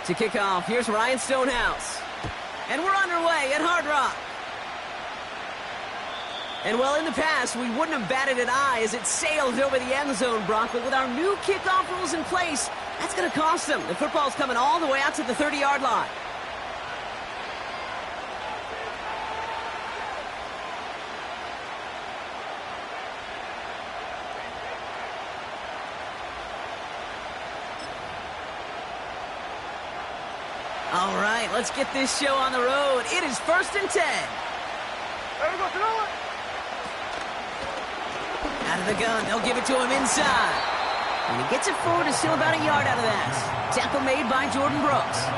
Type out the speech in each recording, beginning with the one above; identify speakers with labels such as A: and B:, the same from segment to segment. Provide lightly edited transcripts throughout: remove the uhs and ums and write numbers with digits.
A: To kick off, here's Ryan Stonehouse. And we're underway at Hard Rock. And well, in the past, we wouldn't have batted an eye as it sailed over the end zone, Brock. But with our new kickoff rules in place, that's going to cost them. The football's coming all the way out to the 30-yard line. All right, let's get this show on the road. It is 1st and 10. Out of the gun, they'll give it to him inside. And he gets it forward, is still about a yard out of that. Tackle made by Jordan Brooks.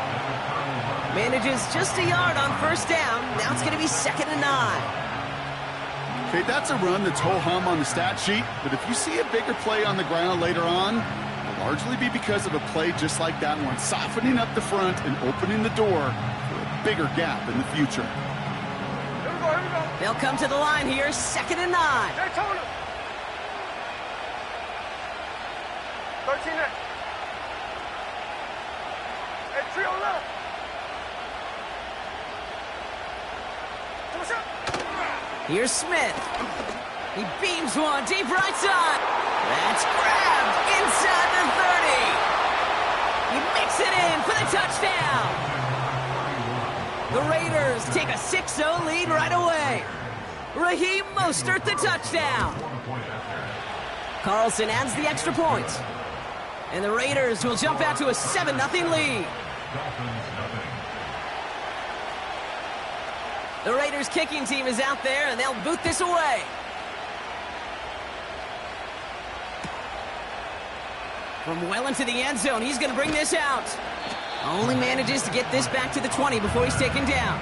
A: Manages just a yard on 1st down. Now it's going to be 2nd and 9.
B: Okay, that's a run that's ho-hum on the stat sheet. But if you see a bigger play on the ground later on, it'll largely be because of a play just like that one, softening up the front and opening the door for a bigger gap in the future.
A: They'll come to the line here, 2nd and 9.
C: Daytona. 13 left. Hey, trio left.
A: Here's Smith. He beams one deep right side. That's grabbed inside the 30. He makes it in for the touchdown. The Raiders take a 6-0 lead right away. Raheem Mostert the touchdown. Carlson adds the extra point. And the Raiders will jump out to a 7-0 lead. The Raiders kicking team is out there, and they'll boot this away. From well into the end zone, he's going to bring this out. Only manages to get this back to the 20 before he's taken down.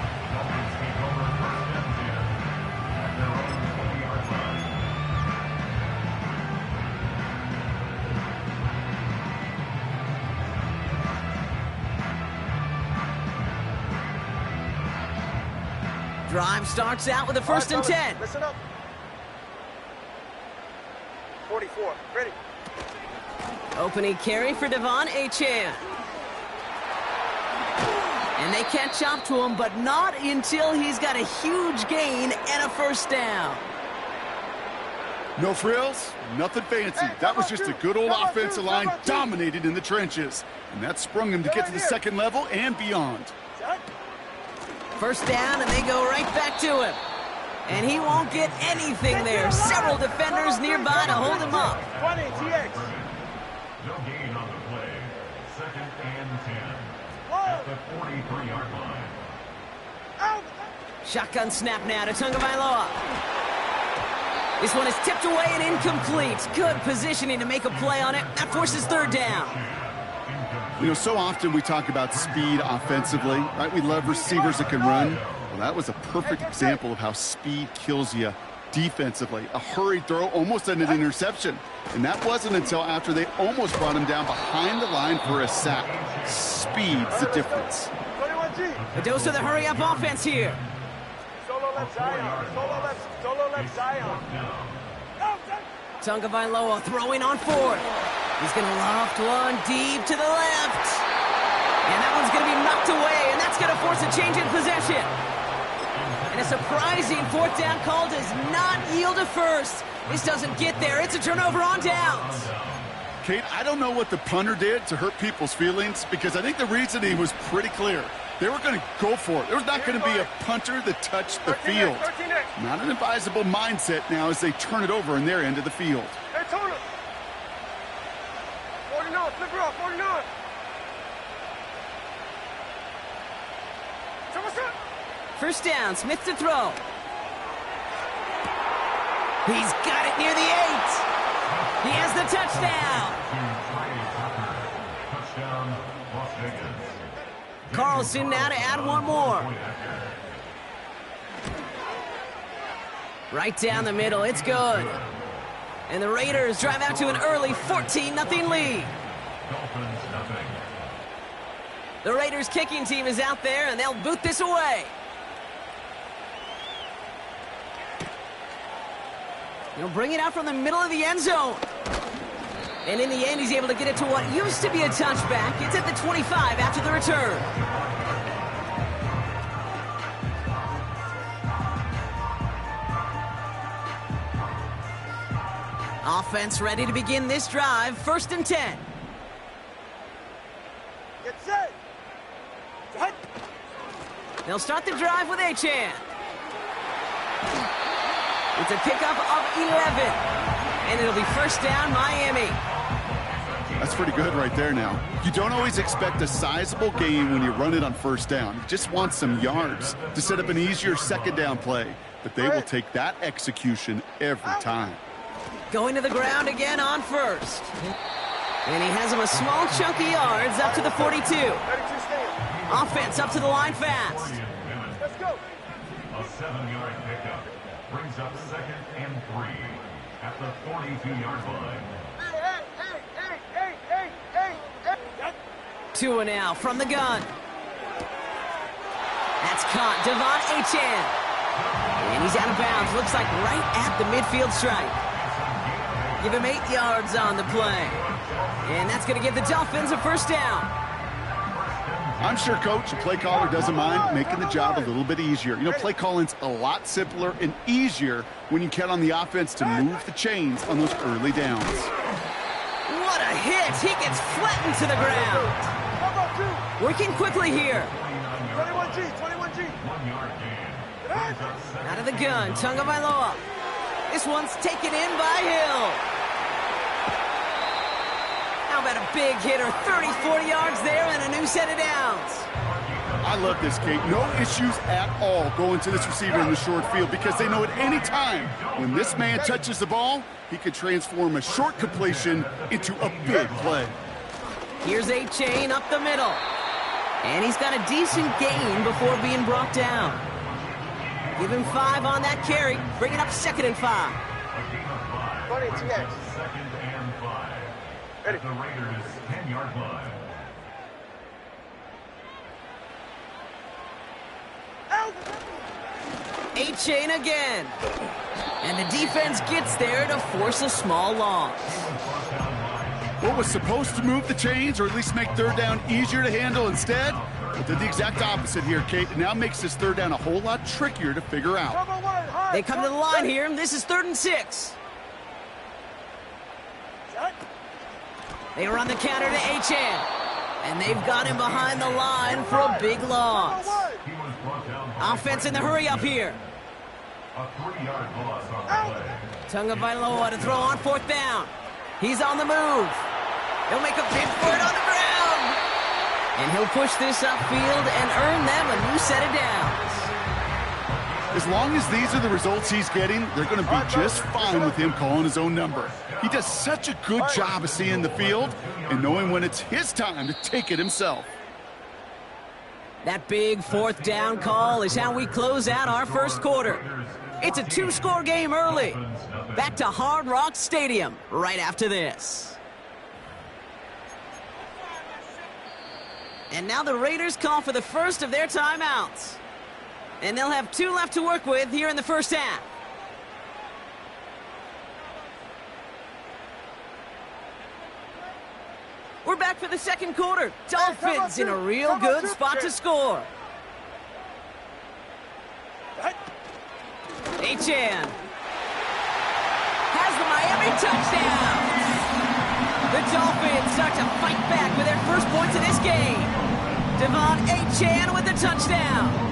A: Drive starts out with a 1st and 10.
C: Listen up. 44. Ready.
A: Opening carry for Devon Achane. And they catch up to him, but not until he's got a huge gain and a 1st down.
B: No frills, nothing fancy. That was just a good old offensive line dominated in the trenches. And that sprung him to get to the 2nd level and beyond.
A: 1st down, and they go right back to him. And he won't get anything there. Several defenders nearby to hold him up.
C: 20, TX.
D: No gain on the play. 2nd and 10. At the 43-yard line.
C: Out.
A: Shotgun snap now to Tagovailoa. This one is tipped away and incomplete. Good positioning to make a play on it. That forces 3rd down.
B: You know, so often we talk about speed offensively, right? We love receivers that can run. Well, that was a perfect example of how speed kills you defensively. A hurried throw almost ended an interception. And that wasn't until after they almost brought him down behind the line for a sack. Speed's the difference.
C: 21G.
A: A dose of the hurry-up offense here.
C: Solo left Zion. Solo left Zion.
A: Tagovailoa throwing on 4th. He's going to loft one deep to the left. And that one's going to be knocked away, and that's going to force a change in possession. And a surprising 4th down call does not yield a 1st. This doesn't get there. It's a turnover on downs.
B: Kate, I don't know what the punter did to hurt people's feelings, because I think the reasoning was pretty clear. They were going to go for it. There was not going to be a punter that touched the field. Not an advisable mindset now as they turn it over in their end of the field.
C: Hey, Tona. 49, flip her off, 49. So what's up?
A: 1st down, Smith to throw. He's got it near the 8. He has the touchdown.
D: Touchdown, Las Vegas.
A: Carlson now to add one more. Right down the middle, it's good. And the Raiders drive out to an early 14-0 lead.
D: Dolphins, nothing.
A: The Raiders kicking team is out there, and they'll boot this away. He'll bring it out from the middle of the end zone. And in the end, he's able to get it to what used to be a touchback. It's at the 25 after the return. Offense ready to begin this drive. 1st and 10.
C: Get set. Set.
A: They'll start the drive with Achane. It's a pickup of 11. And it'll be 1st down, Miami.
B: That's pretty good right there now. You don't always expect a sizable gain when you run it on 1st down. You just want some yards to set up an easier 2nd down play. But they will take that execution every time.
A: Going to the ground again on 1st. And he has him a small chunk of yards up to the 42. Offense up to the line fast.
C: Let's go.
D: A 7-yard pickup brings up 2nd and 3 at the 42-yard line.
C: Hey.
A: 2 now from the gun. That's caught. Devon Achane. And he's out of bounds. Looks like right at the midfield stripe. Give him 8 yards on the play. And that's going to give the Dolphins a 1st down.
B: I'm sure, Coach, the play caller doesn't mind making the job a little bit easier. You know, play calling's a lot simpler and easier when you count on the offense to move the chains on those early downs.
A: What a hit. He gets flattened to the ground. Working quickly here.
C: 21G.
D: 1-yard gain.
A: Out of the gun, Tagovailoa. This one's taken in by Hill. How about a big hitter? 30, 40 yards there and a new set of downs.
B: I love this, Kate. No issues at all going to this receiver in the short field because they know at any time when this man touches the ball, he can transform a short completion into a big play.
A: Here's Achane up the middle. And he's got a decent gain before being brought down. Give him 5 on that carry. Bring it up 2nd and 5.
D: A gain of 5. 2nd and 5. At the Raiders' 10-yard line.
A: Achane again. And the defense gets there to force a small loss.
B: What was supposed to move the chains or at least make 3rd down easier to handle instead? Well, did the exact opposite here, Kate. It now makes this 3rd down a whole lot trickier to figure out.
A: They come to the line here. This is 3rd and 6. They run the counter to Achane. And they've got him behind the line for a big loss. Offense in the hurry up here.
D: A 3-yard loss on the play.
A: Tagovailoa to throw on 4th down. He's on the move. He'll make a bid for it on the ground. And he'll push this upfield and earn them a new set of downs.
B: As long as these are the results he's getting, they're going to be just fine with him calling his own number. He does such a good job of seeing the field and knowing when it's his time to take it himself.
A: That big 4th down call is how we close out our 1st quarter. It's a 2-score game early. Back to Hard Rock Stadium right after this. And now the Raiders call for the first of their timeouts. And they'll have 2 left to work with here in the 1st half. We're back for the 2nd quarter. Dolphins in a real good spot to score. Achane has the Miami touchdown. The Dolphins start to fight back with their first points of this game. Devon Achane with the touchdown.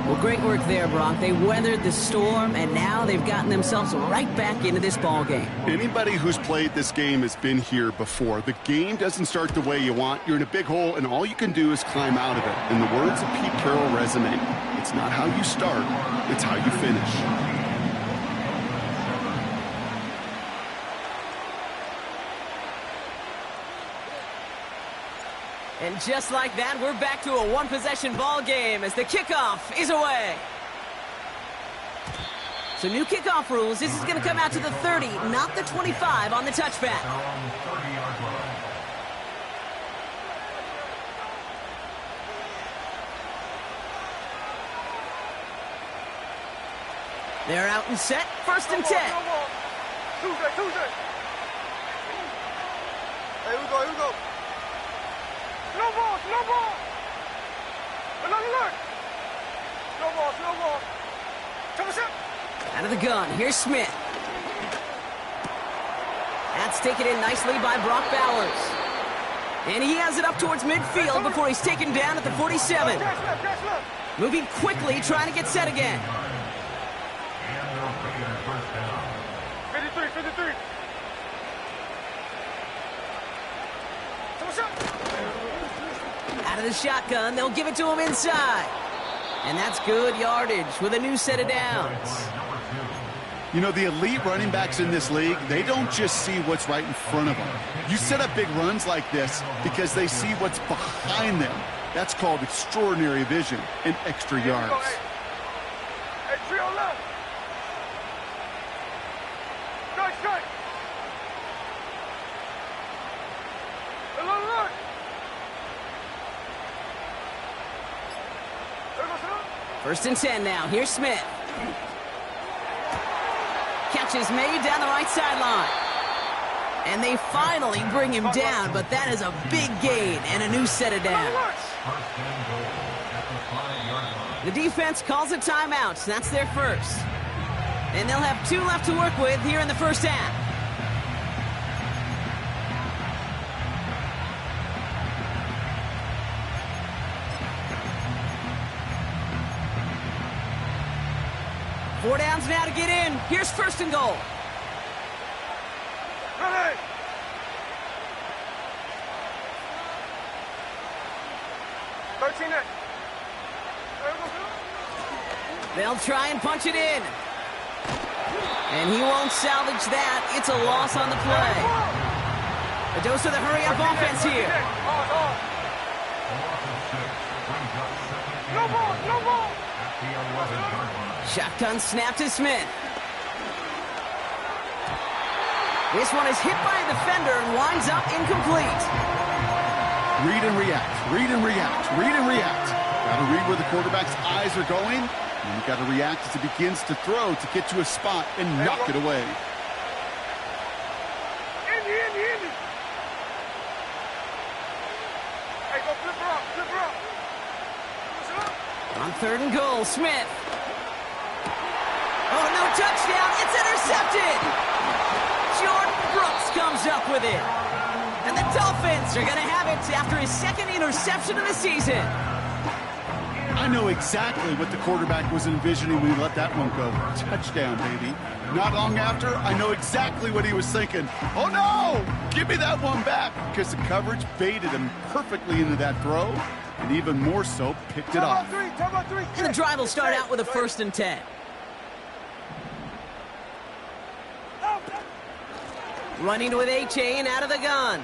A: Well, great work there, Brock. They weathered the storm, and now they've gotten themselves right back into this ball game.
B: Anybody who's played this game has been here before. The game doesn't start the way you want. You're in a big hole, and all you can do is climb out of it. And the words of Pete Carroll resonate. It's not how you start, it's how you finish.
A: And just like that, we're back to a one-possession ball game as the kickoff is away. So new kickoff rules. This is going to come out to the 30, not the 25 on the touchback. They're out and set. 1st and 10.
C: Here we go. Slow ball, slow ball. Look. Slow ball.
A: Out of the gun, here's Smith. That's taken in nicely by Brock Bowers. And he has it up towards midfield before he's taken down at the 47. Moving quickly, trying to get set again.
C: 53.
A: Out of the shotgun, they'll give it to him inside. And that's good yardage with a new set of downs.
B: You know, the elite running backs in this league, they don't just see what's right in front of them. You set up big runs like this because they see what's behind them. That's called extraordinary vision and extra yards.
C: Hey, trio left. Strike. Look.
A: First and 10 now. Here's Smith. Catch is made down the right sideline. And they finally bring him down, but that is a big gain and a new set of downs. The defense calls a timeout. That's their first. And they'll have 2 left to work with here in the first half. Four downs now to get in. Here's first and goal.
C: Ready.
A: They'll try and punch it in. And he won't salvage that. It's a loss on the play. A dose of the hurry-up offense here.
C: No ball.
A: Shotgun snap to Smith. This one is hit by a defender and winds up incomplete.
B: Read and react. Got to read where the quarterback's eyes are going, and you got to react as he begins to throw to get to a spot and knock it away.
C: Indy. Hey, go flip her up.
A: On third and goal, Smith. Oh, no touchdown. It's intercepted. Jordan Brooks comes up with it. And the Dolphins are going to have it after his second interception of the season.
B: I know exactly what the quarterback was envisioning when he let that one go. Touchdown, baby. Not long after, I know exactly what he was thinking. Oh, no! Give me that one back! Because the coverage baited him perfectly into that throw, and even more so, picked it off.
A: And the drive will start out with a first and 10. Running with A-Chain out of the gun.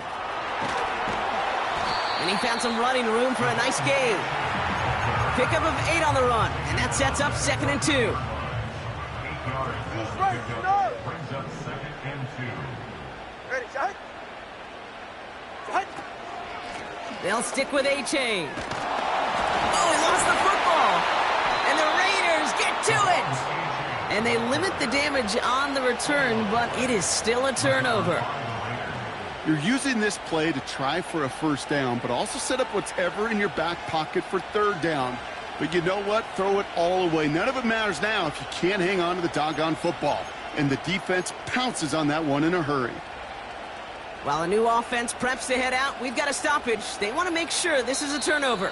A: And he found some running room for a nice gain. Pickup of 8 on the run, and that sets up second and 2.
D: 8 yards. Brings up second and 2.
C: Ready, shot.
A: They'll stick with A-Chain. Oh, he lost the football. And the Raiders get to it. And they limit the damage on the return, but it is still a turnover.
B: You're using this play to try for a first down, but also set up whatever in your back pocket for third down. But you know what? Throw it all away. None of it matters now if you can't hang on to the doggone football. And the defense pounces on that one in a hurry.
A: While a new offense preps to head out, we've got a stoppage. They want to make sure this is a turnover.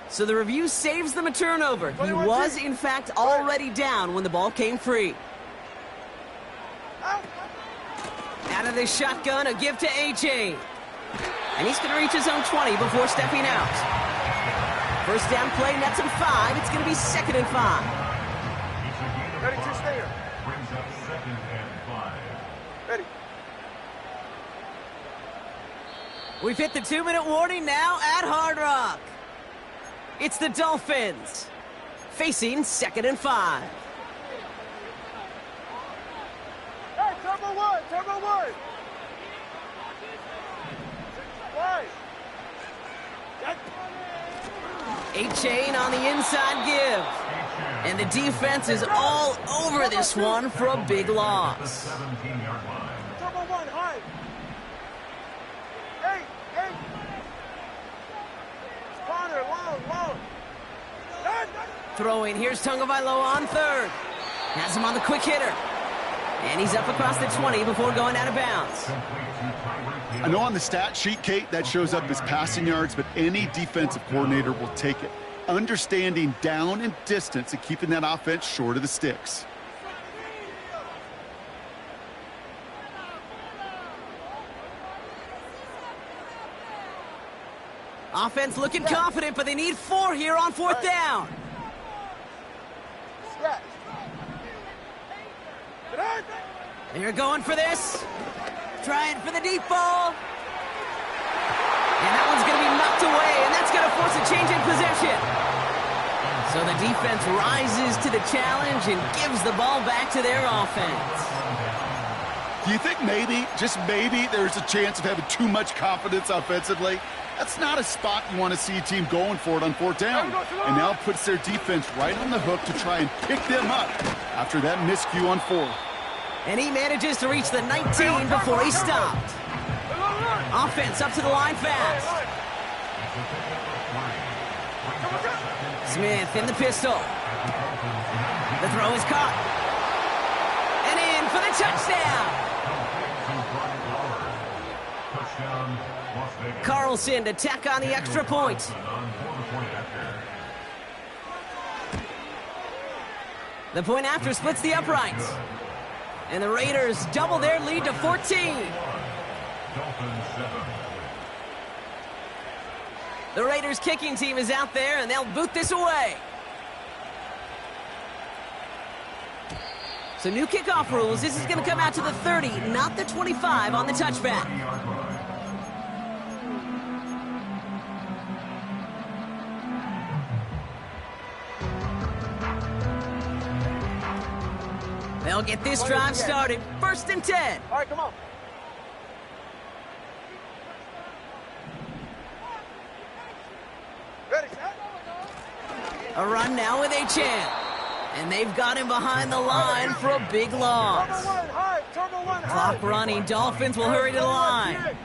A: So the review saves them a turnover. He was, in fact, already down when the ball came free. Out of the shotgun, a give to A-Chain. And he's going to reach his own 20 before stepping out. First down play nets him 5. It's going to be second and 5.
C: Ready to stay here.
D: Brings up second and 5.
C: Ready.
A: We've hit the 2-minute warning now at Hard Rock. It's the Dolphins facing second and 5.
C: Hey, turbo one. Why?
A: A-chain on the inside give. And the defense is all over this one for a big loss.
D: 17-yard line.
C: Turbo one, high. Hey, hey. Spawner, long.
A: Throwing, here's Tagovailoa on third. Has him on the quick hitter. And he's up across the 20 before going out of bounds.
B: I know on the stat sheet, Kate, that shows up as passing yards, but any defensive coordinator will take it. Understanding down and distance and keeping that offense short of the sticks.
A: Offense looking confident, but they need 4 here on 4th down. They're going for this. Trying for the deep ball. And that one's going to be knocked away, and that's going to force a change in possession. So the defense rises to the challenge and gives the ball back to their offense.
B: Do you think maybe, just maybe, there's a chance of having too much confidence offensively? That's not a spot you want to see a team going for it on 4th down. And now it puts their defense right on the hook to try and pick them up after that miscue on 4th.
A: And he manages to reach the 19 before he stopped. Offense up to the line fast. Smith in the pistol. The throw is caught. And in for the touchdown. Carlson to tack on the extra point. The point after splits the uprights. And the Raiders double their lead to 14. The Raiders kicking team is out there, and they'll boot this away. So new kickoff rules. This is going to come out to the 30, not the 25 on the touchback. They'll get this drive started. 1st and 10.
C: All right, come on. Ready, set.
A: A run now with A-Chan. And they've got him behind the line for a big loss.
C: Turbo one, high.
A: Clock running. Dolphins will hurry to the line.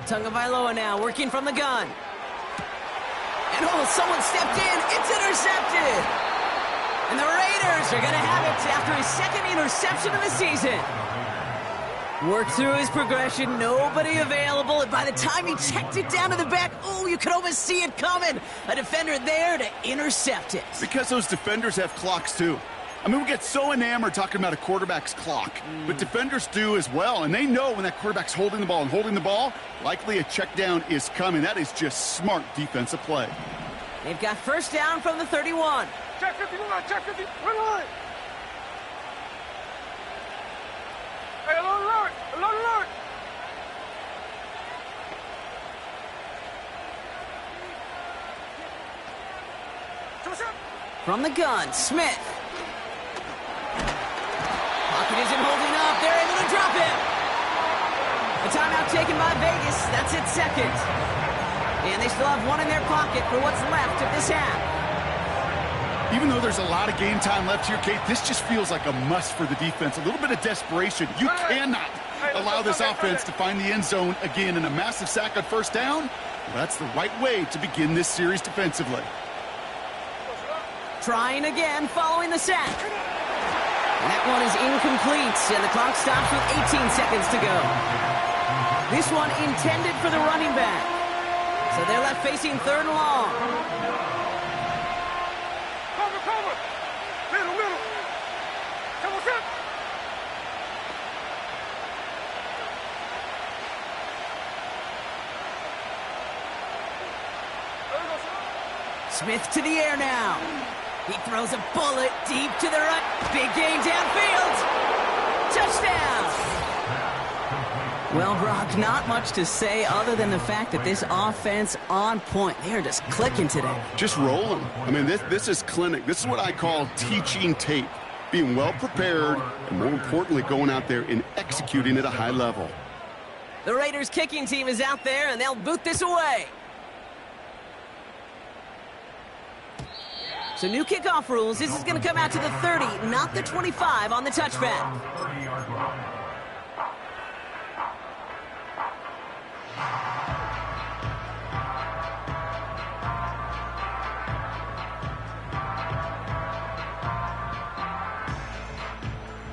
A: Tagovailoa now working from the gun. And someone stepped in. It's intercepted. And the Raiders are going to have it after his 2nd interception of the season. Worked through his progression, nobody available, and by the time he checked it down to the back, you could almost see it coming. A defender there to intercept it.
B: Because those defenders have clocks too. I mean, we get so enamored talking about a quarterback's clock, but defenders do as well, and they know when that quarterback's holding the ball and holding the ball, likely a check down is coming. That is just smart defensive play.
A: They've got 1st down from the 31.
C: Check 51, check 50, run line. Hey, alert.
A: From the gun, Smith. Pocket isn't holding up. They're able to drop him. A timeout taken by Vegas. That's its 2nd. And they still have 1 in their pocket for what's left of this half.
B: Even though there's a lot of game time left here, Kate, this just feels like a must for the defense. A little bit of desperation. You cannot allow this offense to find the end zone again in a massive sack on 1st down. Well, that's the right way to begin this series defensively.
A: Trying again following the sack. And that one is incomplete, and the clock stops with 18 seconds to go. This one intended for the running back. So they're left facing 3rd and long.
C: Cover. Middle. Come on, set.
A: Smith to the air now. He throws a bullet deep to the right. Big gain downfield. Touchdown. Well, Brock, not much to say other than the fact that this offense on point. They are just clicking today.
B: Just rolling. I mean, this is clinic. This is what I call teaching tape. Being well prepared, and more importantly, going out there and executing at a high level.
A: The Raiders kicking team is out there, and they'll boot this away. So new kickoff rules. This is going to come out to the 30, not the 25 on the touchback.
D: 30-yard line.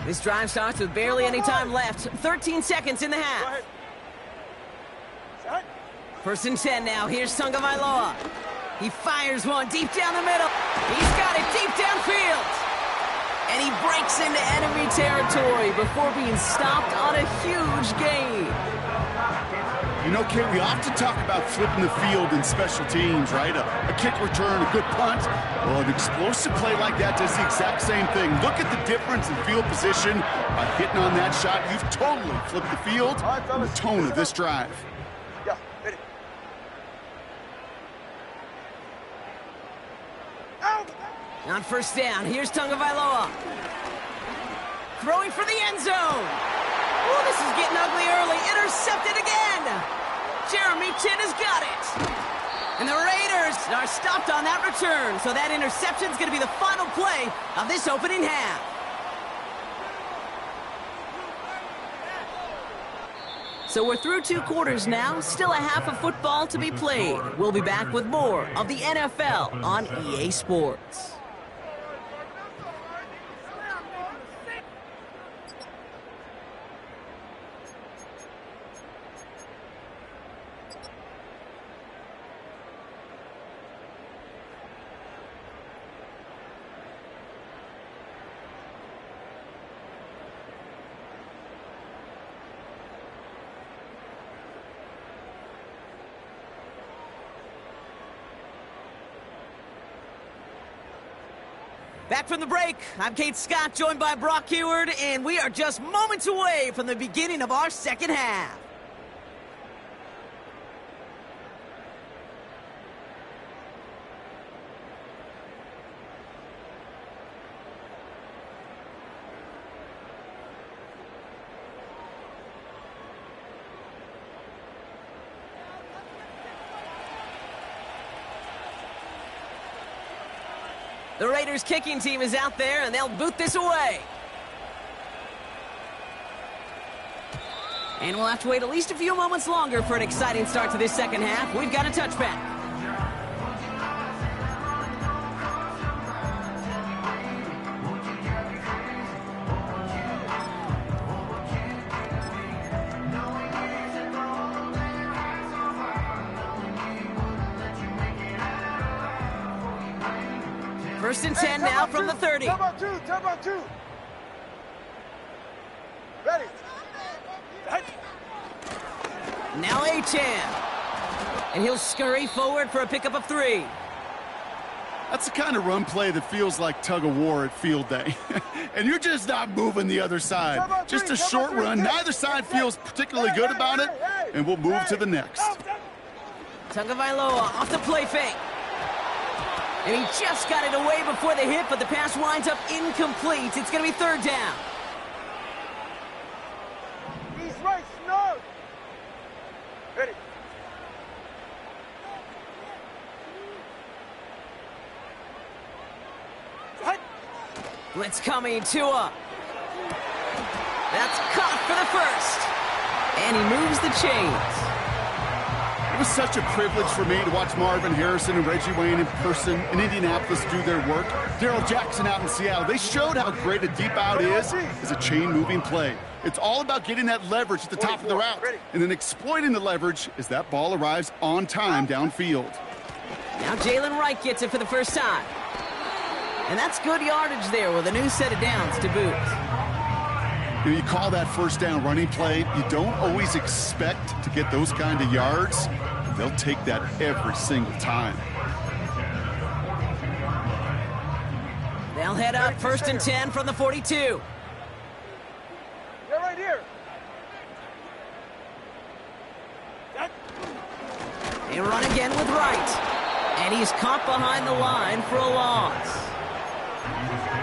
A: This drive starts with barely any time left. 13 seconds in the half. First and 10 now. Here's Tagovailoa. He fires one deep down the middle. He's got it deep downfield. And he breaks into enemy territory before being stopped on a huge gain.
B: You know, Kate, we often talk about flipping the field in special teams, right? A kick return, a good punt. Well, an explosive play like that does the exact same thing. Look at the difference in field position. By hitting on that shot, you've totally flipped the field and the tone of this drive.
C: Yeah, ready. Out!
A: On first down, here's Tagovailoa. Throwing for the end zone. Oh, this is getting ugly early. Intercepted again. Jeremy Chin has got it. And the Raiders are stopped on that return. So that interception is going to be the final play of this opening half. So we're through 2 quarters now. Still a half of football to be played. We'll be back with more of the NFL on EA Sports. Back from the break, I'm Kate Scott, joined by Brock Heward, and we are just moments away from the beginning of our second half. The Raiders kicking team is out there, and they'll boot this away. And we'll have to wait at least a few moments longer for an exciting start to this second half. We've got a touchback. First and 10 now from the 30.
C: Turbo two. Ready.
A: Now Achane. And he'll scurry forward for a pickup of 3.
B: That's the kind of run play that feels like tug of war at field day. And you're just not moving the other side. Just a short run. Neither side feels particularly good about it. And we'll move to the next.
A: Tagovailoa off the play fake. And he just got it away before the hit, but the pass winds up incomplete. It's going to be 3rd down.
C: He's right, snug. Ready.
A: Blitz coming, Tua. That's caught for the first. And he moves the chains.
B: It was such a privilege for me to watch Marvin Harrison and Reggie Wayne in person in Indianapolis do their work. Darryl Jackson out in Seattle. They showed how great a deep out is as a chain-moving play. It's all about getting that leverage at the top of the route and then exploiting the leverage as that ball arrives on time downfield.
A: Now Jalen Wright gets it for the first time. And that's good yardage there with a new set of downs to boot.
B: You call that first down running play, you don't always expect to get those kind of yards. They'll take that every single time.
A: They'll head up first and 10 from the 42.
C: You're right here.
A: They run again with Wright. And he's caught behind the line for a loss.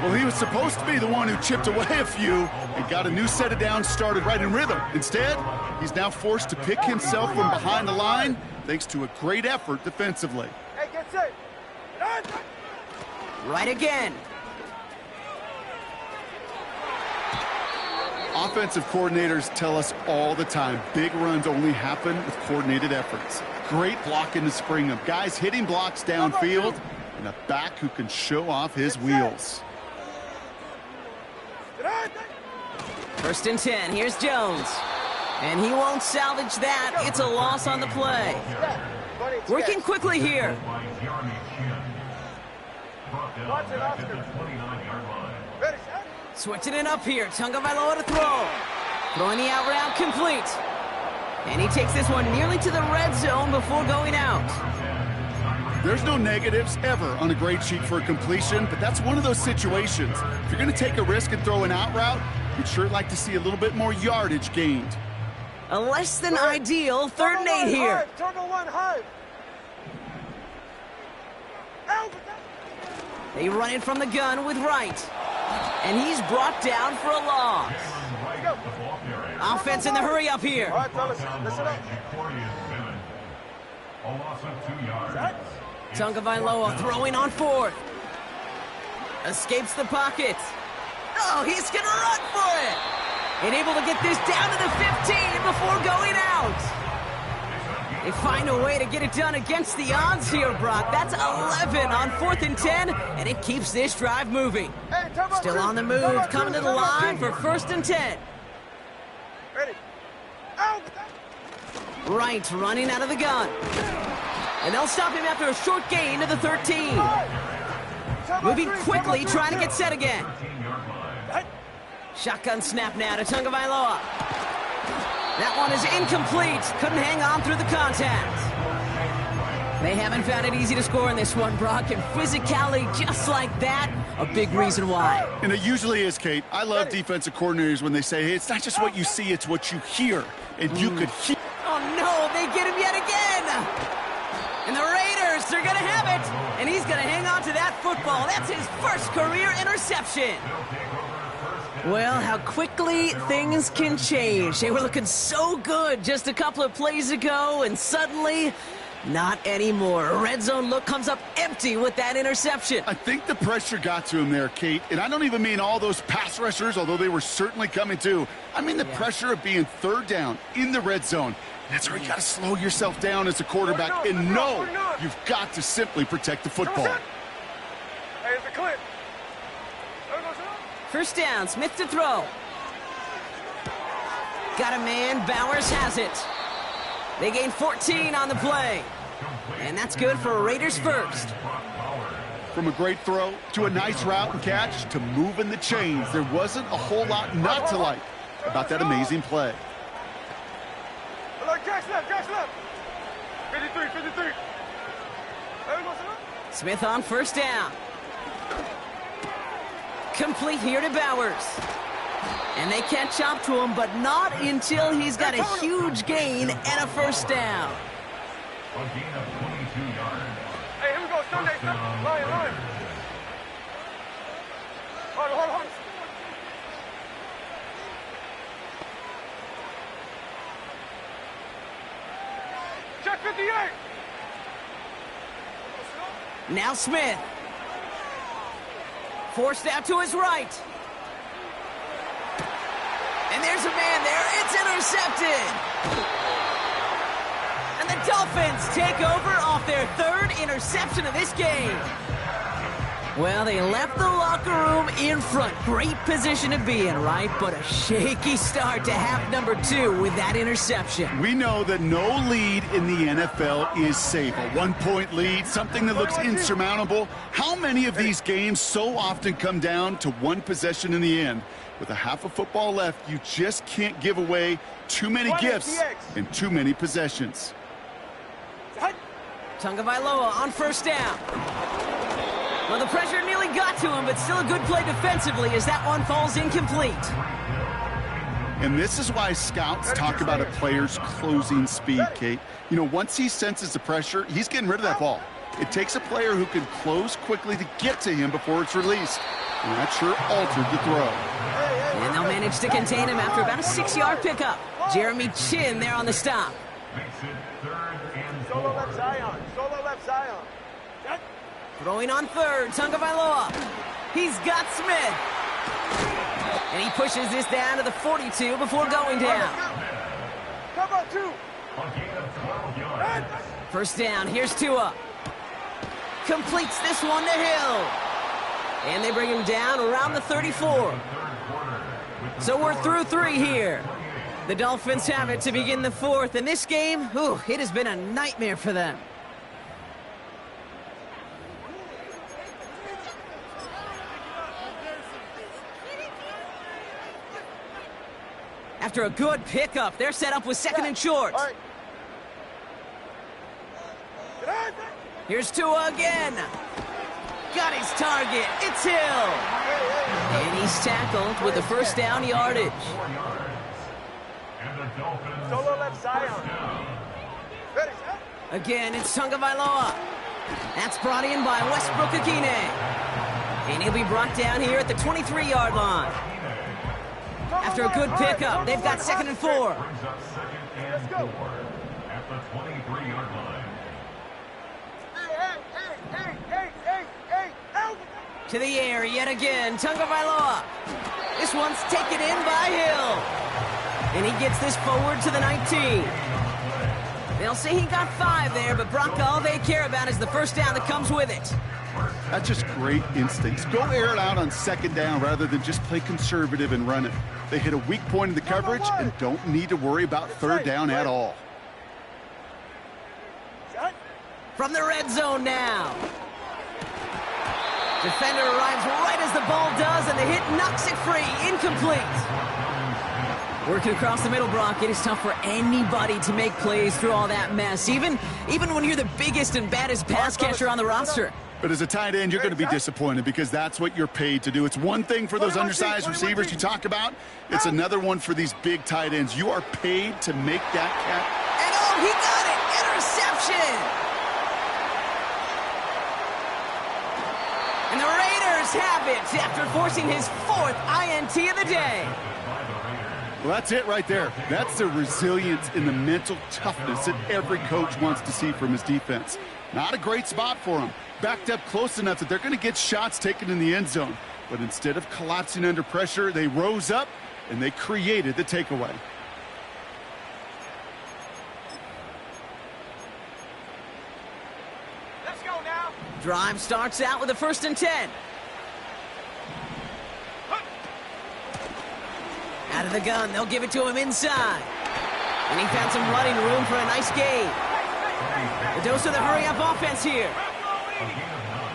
B: Well, he was supposed to be the one who chipped away a few and got a new set of downs started right in rhythm. Instead, he's now forced to pick himself from behind the line thanks to a great effort defensively.
C: Hey, get set.
A: Right again.
B: Offensive coordinators tell us all the time, big runs only happen with coordinated efforts. Great blocking to spring them. Guys hitting blocks downfield, and a back who can show off his wheels.
A: 1st and 10. Here's Jones. And he won't salvage that. It's a loss on the play. Working quickly here. Switching it up here. Tagovailoa to throw. Throwing the out route complete. And he takes this one nearly to the red zone before going out.
B: There's no negatives ever on a grade sheet for a completion, but that's one of those situations. If you're going to take a risk and throw an out route, you'd sure like to see a little bit more yardage gained.
A: A less than ideal 3rd and 8 here.
C: Turbo 1 high.
A: They run it from the gun with Wright. And he's brought down for a loss. Offense in the hurry up here.
C: All right, fellas, listen up.
D: A loss of 2 yards.
A: Tagovailoa throwing on 4th. Escapes the pocket. Oh, he's going to run for it. And able to get this down to the 15 before going out. They find a way to get it done against the odds here, Brock. That's 11 on 4th and 10, and it keeps this drive moving. Still on the move, coming to the line for 1st and 10.
C: Ready.
A: Wright running out of the gun. And they'll stop him after a short gain to the 13. Moving quickly, trying to get set again. Shotgun snap now to Tagovailoa. That one is incomplete. Couldn't hang on through the contact. They haven't found it easy to score in this one, Brock, and physicality just like that, a big reason why.
B: And it usually is, Kate. I love defensive coordinators when they say, hey, it's not just what you see, it's what you hear. And you could hear.
A: Oh, no, they get him yet again. And the Raiders, they're going to have it. And he's going to hang on to that football. That's his first career interception. Well, how quickly things can change. They were looking so good just a couple of plays ago, and suddenly, not anymore. A red zone look comes up empty with that interception.
B: I think the pressure got to him there, Kate. And I don't even mean all those pass rushers, although they were certainly coming too. I mean the pressure of being 3rd down in the red zone. That's where you got to slow yourself down as a quarterback and know you've got to simply protect the football.
C: Hey, it's a clip.
A: 1st down, Smith to throw. Got a man, Bowers has it. They gain 14 on the play. And that's good for Raiders first.
B: From a great throw to a nice route and catch to moving the chains, there wasn't a whole lot not to like about that amazing play.
C: Jack's left. 53.
A: Smith on 1st down. Complete here to Bowers. And they catch up to him, but not until he's got a huge gain and a 1st down.
D: A gain of 22 yards.
C: Hey, here we go. Sunday. Line. Hold on. Check 58.
A: Now Smith. Forced out to his right. And there's a man there. It's intercepted. And the Dolphins take over off their 3rd interception of this game. Well, they left the locker room in front. Great position to be in, right? But a shaky start to half number 2 with that interception.
B: We know that no lead in the NFL is safe. A 1-point lead, something that looks insurmountable. How many of these games so often come down to one possession in the end? With a half of football left, you just can't give away too many gifts in too many possessions.
A: Tagovailoa on 1st down. Well, the pressure nearly got to him, but still a good play defensively as that one falls incomplete.
B: And this is why scouts talk about a player's closing speed, Kate. You know, once he senses the pressure, he's getting rid of that ball. It takes a player who can close quickly to get to him before it's released. And that sure altered the throw.
A: And they'll manage to contain him after about a 6-yard pickup. Jeremy Chin there on the stop.
C: Solo left Zion.
A: Throwing on third, Tagovailoa. He's got Smith. And he pushes this down to the 42 before going down.
C: Come on, 2.
D: A gain of 12 yards.
A: First down, here's Tua. Completes this one to Hill. And they bring him down around the 34. So we're through 3 here. The Dolphins have it to begin the 4th. And this game, it has been a nightmare for them. After a good pickup, they're set up with second and short.
C: All right.
A: Here's Tua again. Got his target. It's Hill. And he's tackled with the first down yardage.
D: 4 yards. And the Dolphins.
C: Solo left side. Ready, set.
A: Again, it's Tagovailoa. That's brought in by Westbrook-Akine. And he'll be brought down here at the 23-yard line. After a good pickup, they've got second and 4.
D: Brings up second and 4 at the 23-yard line.
C: Hey, help!
A: To the air yet again, Tagovailoa. This one's taken in by Hill. And he gets this forward to the 19. They'll say he got 5 there, but Brock, all they care about is the first down that comes with it.
B: That's just great instincts. Go air it out on second down rather than just play conservative and run it. They hit a weak point in the coverage and don't need to worry about third down at all.
A: From the red zone now. Defender arrives right as the ball does, and the hit knocks it free. Incomplete. Working across the middle, Brock, it is tough for anybody to make plays through all that mess, even when you're the biggest and baddest pass catcher on the roster.
B: But as a tight end, you're going to be disappointed because that's what you're paid to do. It's one thing for those undersized receivers you talk about. It's another one for these big tight ends. You are paid to make that catch.
A: And he got it! Interception! And the Raiders have it after forcing his 4th INT of the day.
B: Well, that's it right there. That's the resilience and the mental toughness that every coach wants to see from his defense. Not a great spot for him. Backed up close enough that they're going to get shots taken in the end zone. But instead of collapsing under pressure, they rose up and they created the takeaway.
C: Let's go now.
A: Drive starts out with a 1st and 10. Out of the gun, they'll give it to him inside. And he found some running room for a nice gain. The dose of the hurry-up offense here.
D: A gain of 9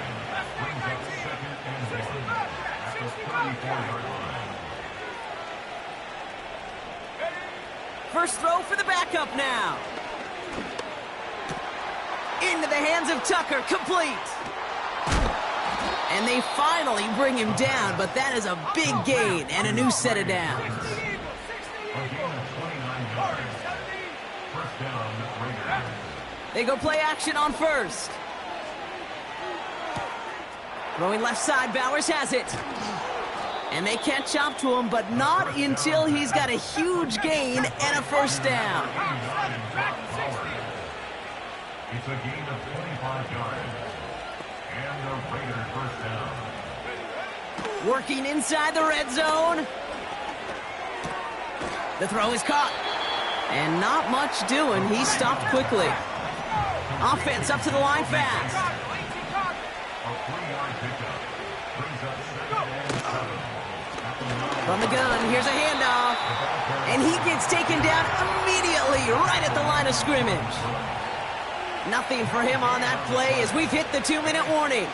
D: brings up second and 1 at the 34-yard line.
A: First throw for the backup now. Into the hands of Tucker, complete. And they finally bring him down, but that is a big gain and a new set of downs.
D: A gain of 29 yards. First down, Raiders.
A: They go play action on first. Throwing left side, Bowers has it. And they catch up to him, but not until he's got a huge gain and a first down.
D: It's a gain of 25 yards. And the Raiders first down.
A: Working inside the red zone. The throw is caught. And not much doing. He stopped quickly. Offense up to the line fast.
D: A 3-yard pickup brings up second and 7.
A: From the gun, here's a handoff. And he gets taken down immediately right at the line of scrimmage. Nothing for him on that play as we've hit the 2-minute warning.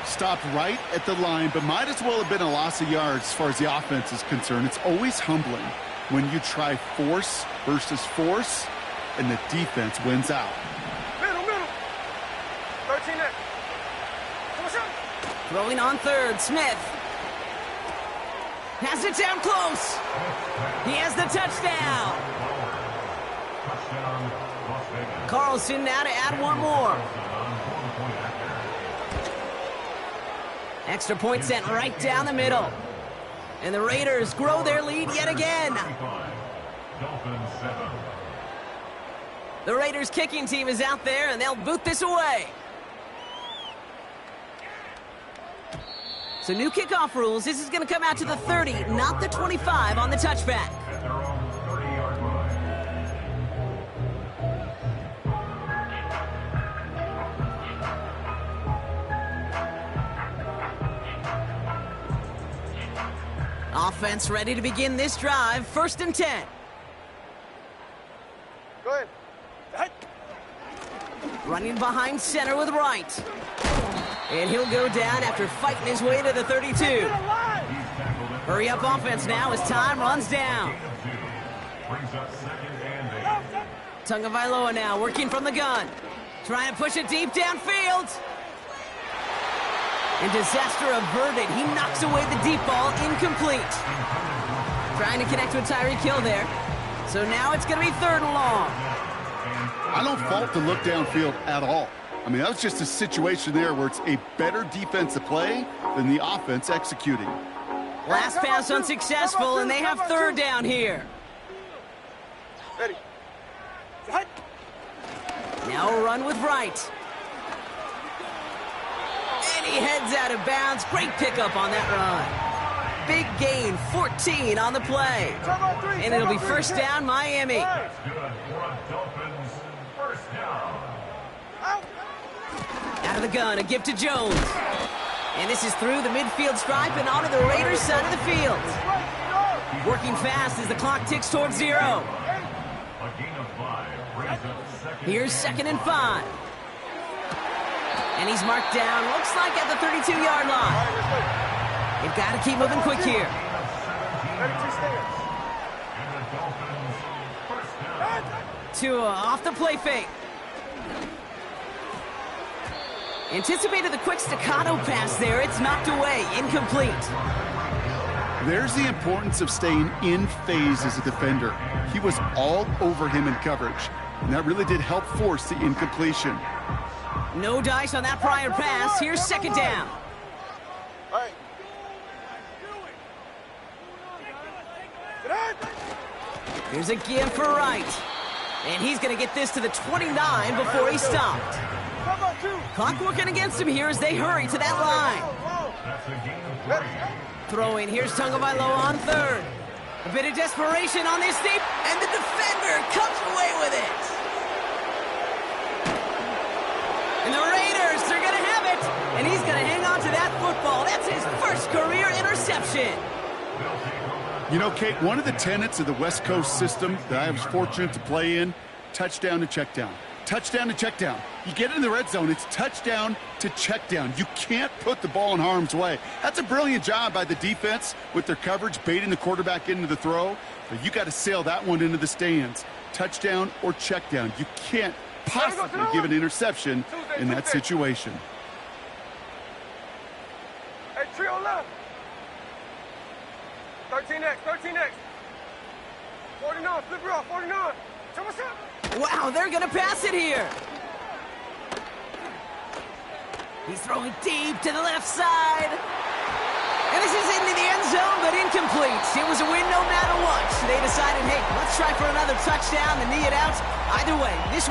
B: Stopped right at the line, but might as well have been a loss of yards as far as the offense is concerned. It's always humbling when you try force versus force, and the defense wins out.
C: Middle. 13 in.
A: Throwing on third, Smith. Has it down close. He has the touchdown.
D: Touchdown, Las Vegas.
A: Carlson now to add one more. Extra point sent right down the middle. And the Raiders grow their lead yet again.
D: Dolphins 7.
A: The Raiders kicking team is out there, and they'll boot this away. So new kickoff rules. This is going to come out to the 30, not the 25 on the touchback.
D: At their own 30-yard line.
A: Offense ready to begin this drive. 1st and 10.
C: Go ahead. Hey.
A: Running behind center with Wright. And he'll go down after fighting his way to the 32. Hurry up offense now as time runs down.
D: Brings up 2nd and 8.
A: Tagovailoa now working from the gun. Trying to push it deep downfield. And disaster averted. He knocks away the deep ball, incomplete. Trying to connect with Tyreek Hill there. So now it's going to be 3rd and long.
B: I don't fault the look downfield at all. I mean, that was just a situation there where it's a better defensive play than the offense executing.
A: Last pass unsuccessful, and they have 3rd down here.
C: Ready. Hey.
A: Now a run with Wright. And he heads out of bounds. Great pickup on that run. Big gain, 14 on the play. And it'll be 1st down, Miami.
D: Good for a Dolphins 1st down.
A: Out of the gun, a gift to Jones. And this is through the midfield stripe and onto the Raiders' side of the field. Working fast as the clock ticks towards 0.
D: A gain of 5. Brings up 2nd.
A: Here's 2nd and 5. And he's marked down, looks like at the 32-yard line. They've got to keep moving quick here.
C: Ready, 2 stands.
D: And the Dolphins 1st down.
A: Tua off the play fake. Anticipated the quick staccato pass there. It's knocked away, incomplete.
B: There's the importance of staying in phase as a defender. He was all over him in coverage, and that really did help force the incompletion.
A: No dice on that prior pass. Here's 2nd down.
C: Hey. Get out.
A: Here's a give for Wright. And he's going to get this to the 29 before he stopped. Clock working against him here as they hurry to that line.
D: That's a gain of 3.
A: Throwing, here's Tagovailoa on 3rd. A bit of desperation on this deep, and the defender comes away with it. And the Raiders, they're going to have it. And he's going to hang on to that football. That's his 1st career interception.
B: You know, Kate, one of the tenets of the West Coast system that I was fortunate to play in, touchdown to check down. Touchdown to check down. You get in the red zone, it's touchdown to check down. You can't put the ball in harm's way. That's a brilliant job by the defense with their coverage, baiting the quarterback into the throw. But you got to sail that one into the stands. Touchdown or check down. You can't possibly give an interception in that situation.
C: Hey, trio left. 13X, 13X. 49, flip it off, 49. Tell us up.
A: Wow, they're going to pass it here. He's throwing deep to the left side. And this is into the end zone, but incomplete. It was a win no matter what. They decided, hey, let's try for another touchdown and knee it out. Either way, this